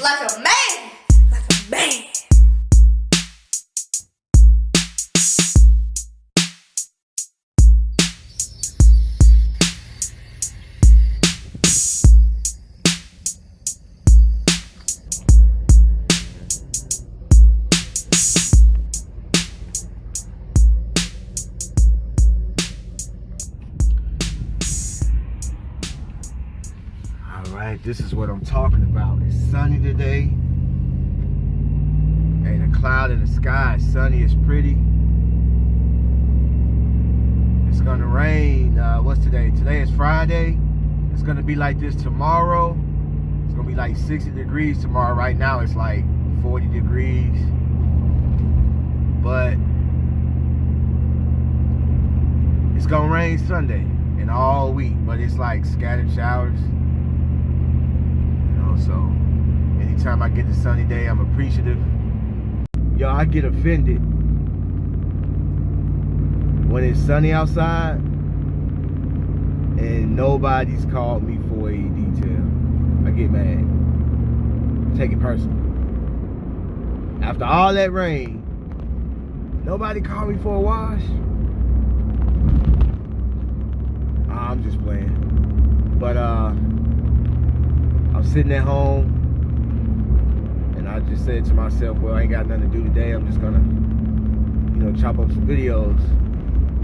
Like a man. Like a man. Alright, this is what I'm talking about. It's sunny today. Ain't a cloud in the sky. It's sunny, it's pretty. It's gonna rain. What's today? Today is Friday. It's gonna be like this tomorrow. It's gonna be like 60 degrees tomorrow. Right now it's like 40 degrees. But it's gonna rain Sunday and all week. But it's like scattered showers. So anytime I get a sunny day, I'm appreciative. Yo, I get offended when it's sunny outside and nobody's called me for a detail. I get mad. Take it personal. After all that rain, nobody called me for a wash. I'm just playing. But I'm sitting at home and I just said to myself, well, I ain't got nothing to do today. I'm just gonna, chop up some videos.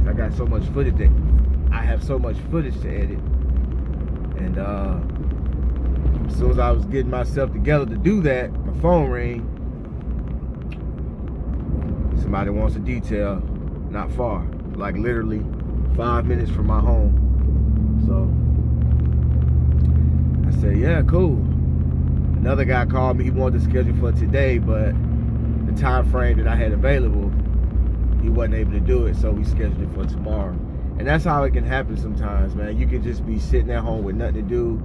I got so much footage to edit. And as soon as I was getting myself together to do that, my phone rang. Somebody wants a detail, not far, like literally 5 minutes from my home. So I said, yeah, cool. Another guy called me. He wanted to schedule for today, but the time frame that I had available, he wasn't able to do it, so we scheduled it for tomorrow. And that's how it can happen sometimes, man. You can just be sitting at home with nothing to do,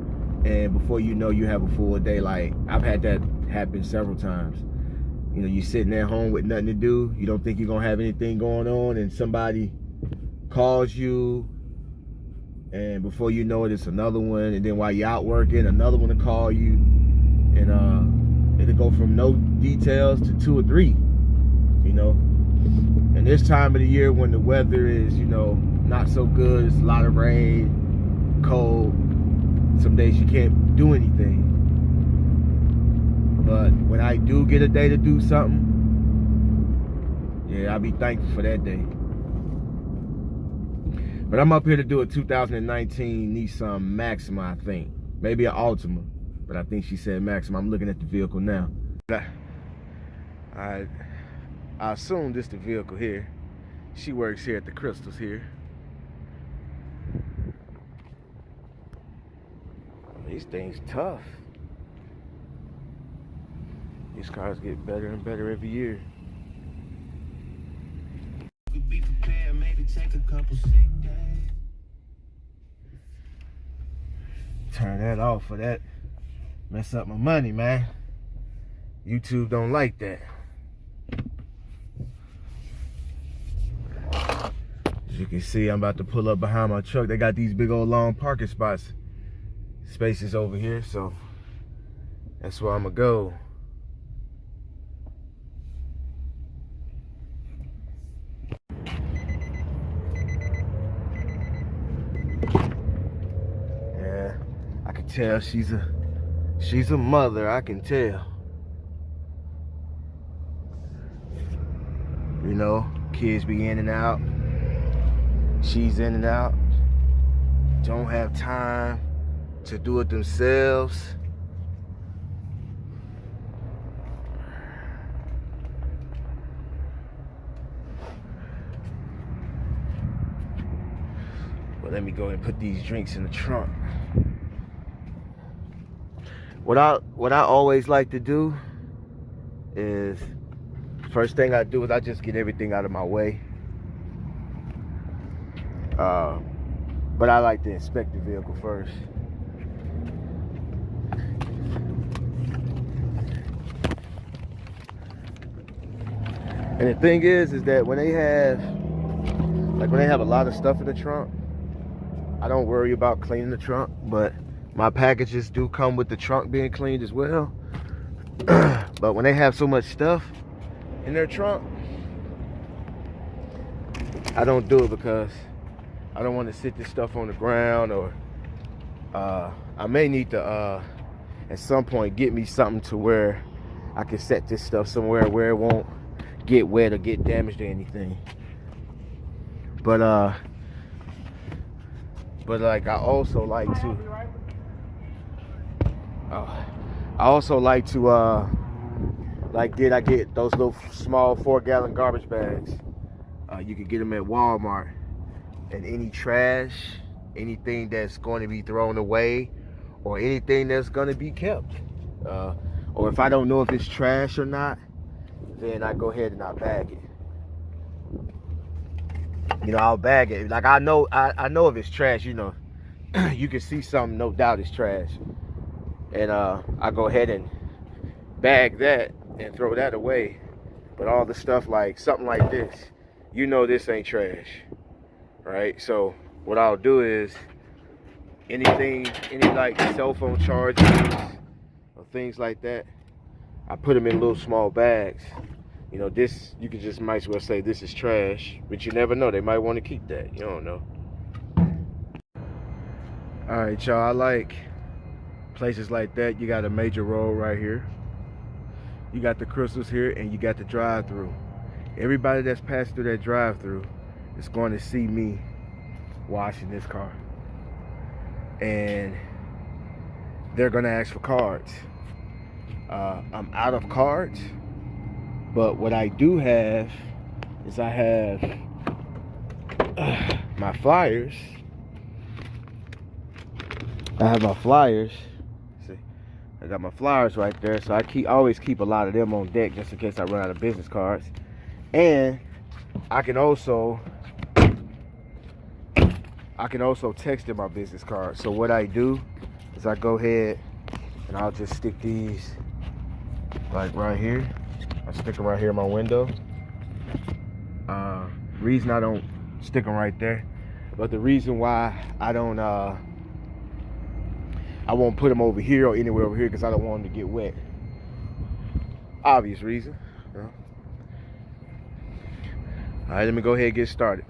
and before you know, you have a full day. Like, I've had that happen several times. You're sitting at home with nothing to do. You don't think you're going to have anything going on, and somebody calls you, and before you know it, it's another one. And then while you're out working, another one will call you. And it'll go from no details to 2 or 3, And this time of the year when the weather is, not so good, it's a lot of rain, cold. Some days you can't do anything. But when I do get a day to do something, yeah, I'll be thankful for that day. But I'm up here to do a 2019 Nissan Maxima, I think. Maybe an Altima, but I think she said Maxima. I'm looking at the vehicle now. I assume this is the vehicle here. She works here at the Crystals here. These things tough. These cars get better and better every year. Be prepared, maybe take a couple sick days. Turn that off for that. Mess up my money, man. YouTube don't like that. As you can see, I'm about to pull up behind my truck. They got these big old long parking spaces over here, so that's where I'm gonna go. Yeah, I can tell she's a mother, I can tell. Kids be in and out. She's in and out. Don't have time to do it themselves. Well, let me go and put these drinks in the trunk. What I always like to do is, first thing I do is I just get everything out of my way. But I like to inspect the vehicle first. And the thing is that when they have a lot of stuff in the trunk, I don't worry about cleaning the trunk, but my packages do come with the trunk being cleaned as well. But when they have so much stuff in their trunk, I don't do it because I don't want to sit this stuff on the ground, or I may need to at some point get me something to where I can set this stuff somewhere where it won't get wet or get damaged or anything. But like I also like to like I get those little small 4-gallon garbage bags. You can get them at Walmart. And any trash, anything that's going to be thrown away, or anything that's going to be kept, or if I don't know if it's trash or not, then I go ahead and I bag it. You know, I'll bag it. Like I know if it's trash. You know, you can see something, no doubt it's trash, and I go ahead and bag that and throw that away. But all the stuff like something like this, you know, this ain't trash. Right, so what I'll do is any like cell phone chargers or things like that, I put them in little small bags. You know, this, you can just might as well say this is trash, but you never know, they might want to keep that. You don't know. All right, y'all, I like places like that. You got a major road right here, you got the crystals here, and you got the drive-through. Everybody that's passed through that drive-through is going to see me washing this car, and they're going to ask for cards. I'm out of cards, but what I do have is I have my flyers. I have my flyers. See, I got my flyers right there, so I always keep a lot of them on deck just in case I run out of business cards. And I can also text in my business card. So what I do is I go ahead and I'll just stick these like right here. I stick them right here in my window. Reason I don't stick them right there, but the reason why I won't put them over here or anywhere over here, because I don't want them to get wet. Obvious reason. You know? All right, let me go ahead and get started.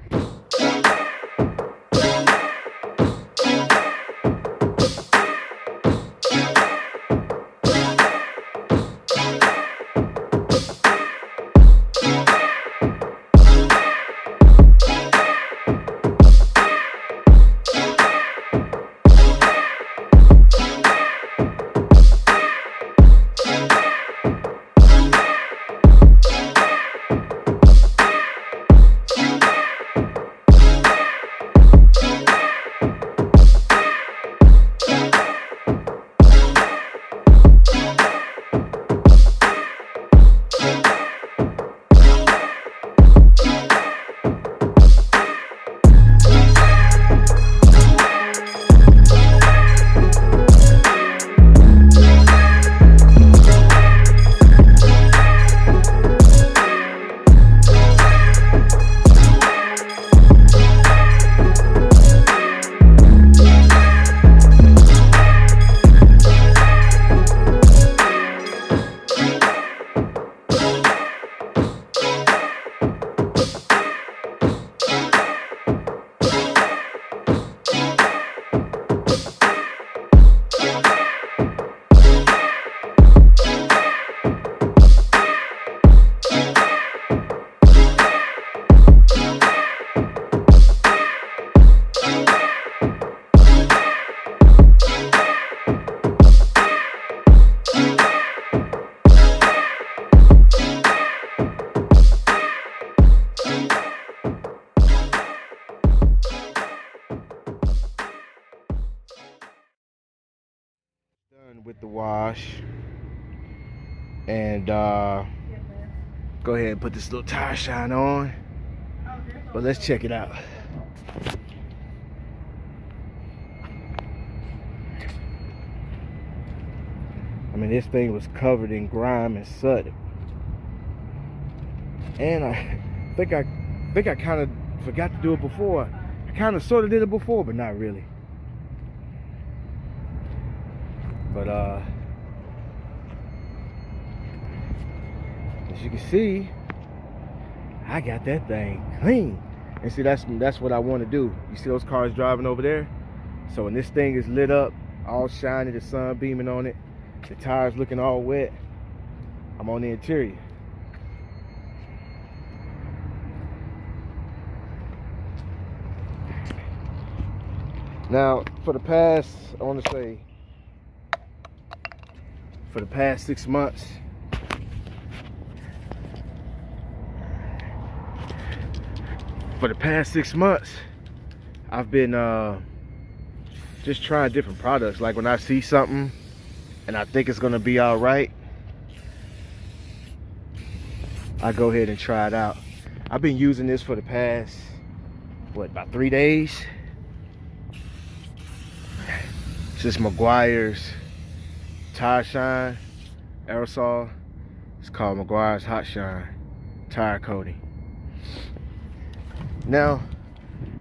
With the wash, and go ahead and put this little tire shine on, but let's check it out. I mean, this thing was covered in grime and soot, and I think I kind of forgot to do it before. I kind of sort of did it before, but not really. But as you can see, I got that thing clean. And see, that's what I want to do. You see those cars driving over there? So when this thing is lit up, all shiny, the sun beaming on it, the tires looking all wet, I'm on the interior. Now, for the past, I want to say, for the past 6 months, I've been just trying different products. Like when I see something and I think it's gonna be all right, I go ahead and try it out. I've been using this for the past, what, about 3 days? It's just Meguiar's Tire Shine aerosol. It's called Meguiar's Hot Shine Tire Coating. Now,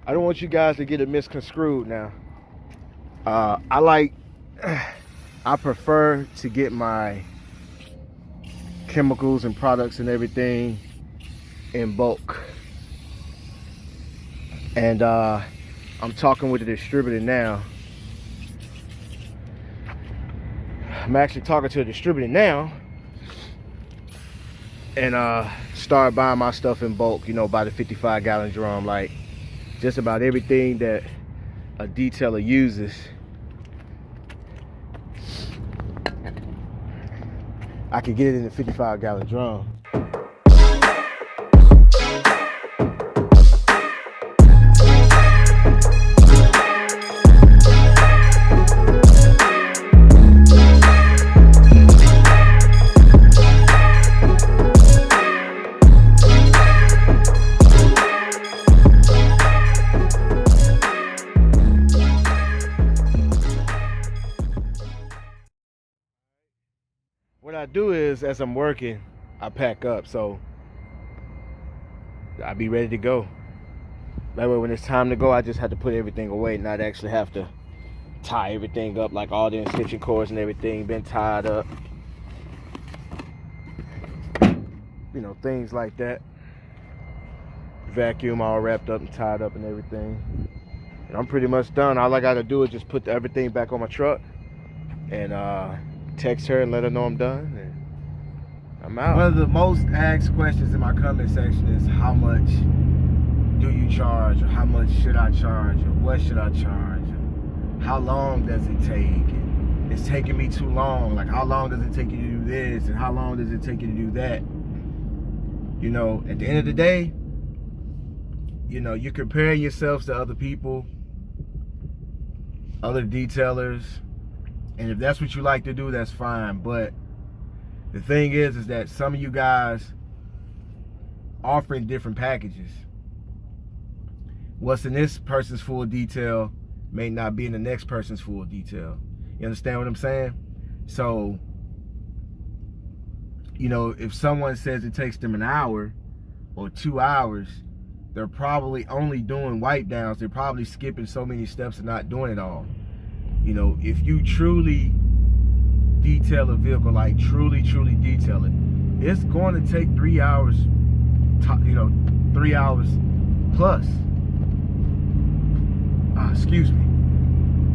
I don't want you guys to get it misconstrued now. I prefer to get my chemicals and products and everything in bulk. And I'm talking with the distributor now. I'm actually talking to a distributor now and start buying my stuff in bulk, you know, by the 55-gallon drum. Like just about everything that a detailer uses, I can get it in the 55-gallon drum. What I do is, as I'm working, I pack up, so I be ready to go. That way when it's time to go, I just have to put everything away, not actually have to tie everything up, like all the extension cords and everything been tied up. You know, things like that. Vacuum all wrapped up and tied up and everything. And I'm pretty much done. All I gotta do is just put everything back on my truck and text her and let her know I'm done, and I'm out. One of the most asked questions in my comment section is how much do you charge, or how much should I charge, or what should I charge, or how long does it take, and it's taking me too long, like how long does it take you to do this, and how long does it take you to do that. You know, at the end of the day, you know, you're comparing yourselves to other people, other detailers. And if that's what you like to do, that's fine. But the thing is that some of you guys offering different packages. What's in this person's full detail may not be in the next person's full detail. You understand what I'm saying? So, you know, if someone says it takes them an hour or 2 hours, they're probably only doing wipe downs. They're probably skipping so many steps and not doing it all. You know, if you truly detail a vehicle, like truly detail it, it's going to take 3 hours, you know, 3 hours plus. Excuse me.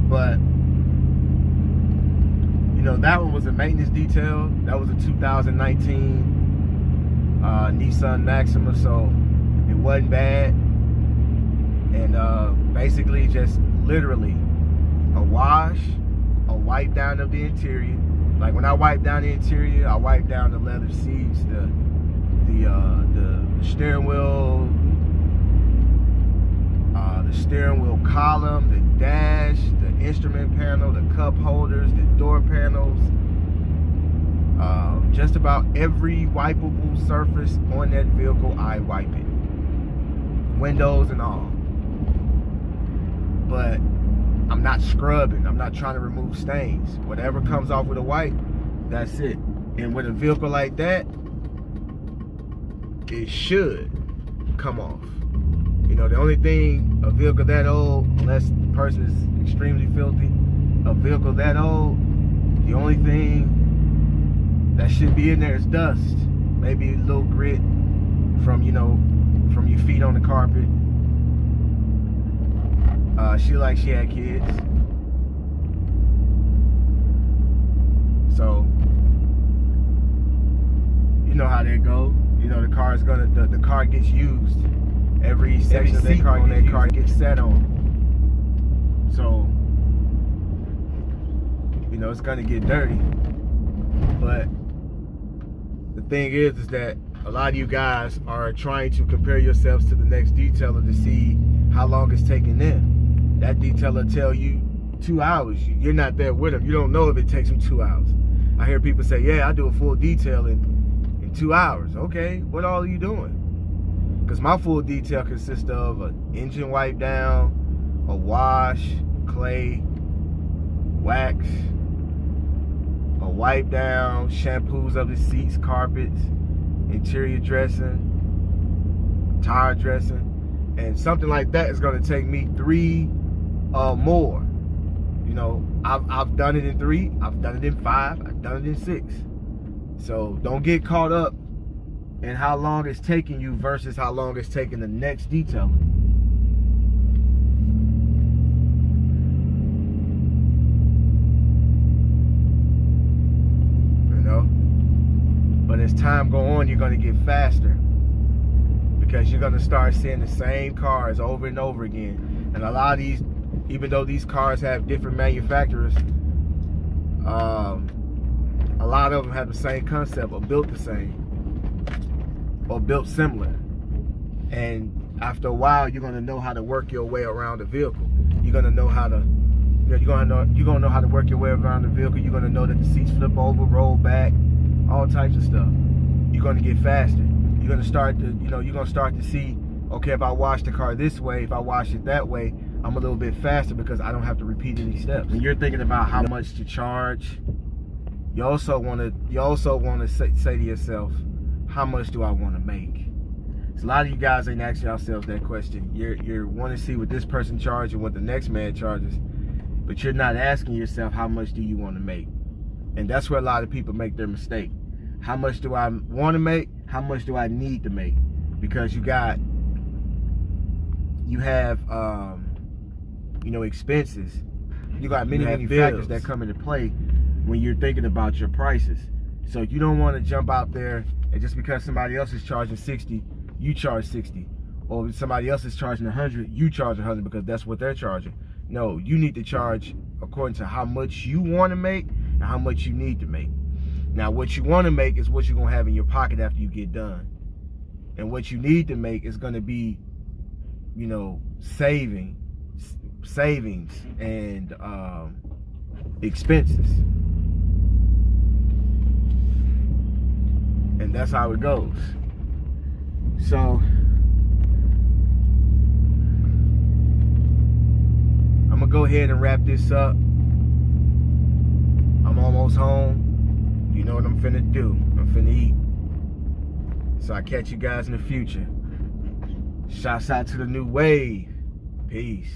But, you know, that one was a maintenance detail. That was a 2019 Nissan Maxima, so it wasn't bad. And basically just literally a wash, a wipe down of the interior. Like when I wipe down the interior, I wipe down the leather seats, the steering wheel, column, the dash, the instrument panel, the cup holders, the door panels, just about every wipeable surface on that vehicle, I wipe it. Windows and all. But I'm not scrubbing. I'm not trying to remove stains. Whatever comes off with a wipe, that's it. And with a vehicle like that, it should come off. You know, the only thing, a vehicle that old, unless the person is extremely filthy, a vehicle that old, the only thing that should be in there is dust. maybe a little grit from, you know, from your feet on the carpet. She like she had kids. So, you know how that go. You know, the car gets used. Every section of that car gets sat on. So, you know, it's gonna get dirty. But the thing is that a lot of you guys are trying to compare yourselves to the next detailer to see how long it's taking them. That detailer tell you 2 hours. You're not there with them. You don't know if it takes them 2 hours. I hear people say, yeah, I do a full detail in 2 hours. Okay, what all are you doing? Because my full detail consists of an engine wipe down, a wash, clay, wax, a wipe down, shampoos of the seats, carpets, interior dressing, tire dressing, and something like that is going to take me 3 more. You know, I've done it in 3, I've done it in 5, I've done it in 6. So don't get caught up in how long it's taking you versus how long it's taking the next detailer. You know? But as time go on, you're gonna get faster. Because you're gonna start seeing the same cars over and over again. And a lot of these, even though these cars have different manufacturers, a lot of them have the same concept or built the same or built similar. And after a while, you're gonna know how to work your way around the vehicle. You're gonna know how to, you're gonna know how to work your way around the vehicle. You're gonna know that the seats flip over, roll back, all types of stuff. You're gonna get faster. You're gonna start to, you're gonna start to see, okay, if I wash the car this way, if I wash it that way, I'm a little bit faster because I don't have to repeat any steps. When you're thinking about how much to charge, you also want to say to yourself, how much do I want to make? So a lot of you guys ain't asking yourselves that question. You're wanting to see what this person charges and what the next man charges, but you're not asking yourself, how much do you want to make? And that's where a lot of people make their mistake. How much do I want to make? How much do I need to make? Because you have expenses. You got many factors that come into play when you're thinking about your prices. So you don't want to jump out there and just because somebody else is charging 60, you charge 60. Or if somebody else is charging 100, you charge 100 because that's what they're charging. No, you need to charge according to how much you want to make and how much you need to make. Now, what you want to make is what you're going to have in your pocket after you get done. And what you need to make is going to be, savings and expenses. And that's how it goes. So I'm gonna go ahead and wrap this up. I'm almost home. You know what I'm finna do. I'm finna eat. So I'll catch you guys in the future. Shouts out to the new wave. Peace.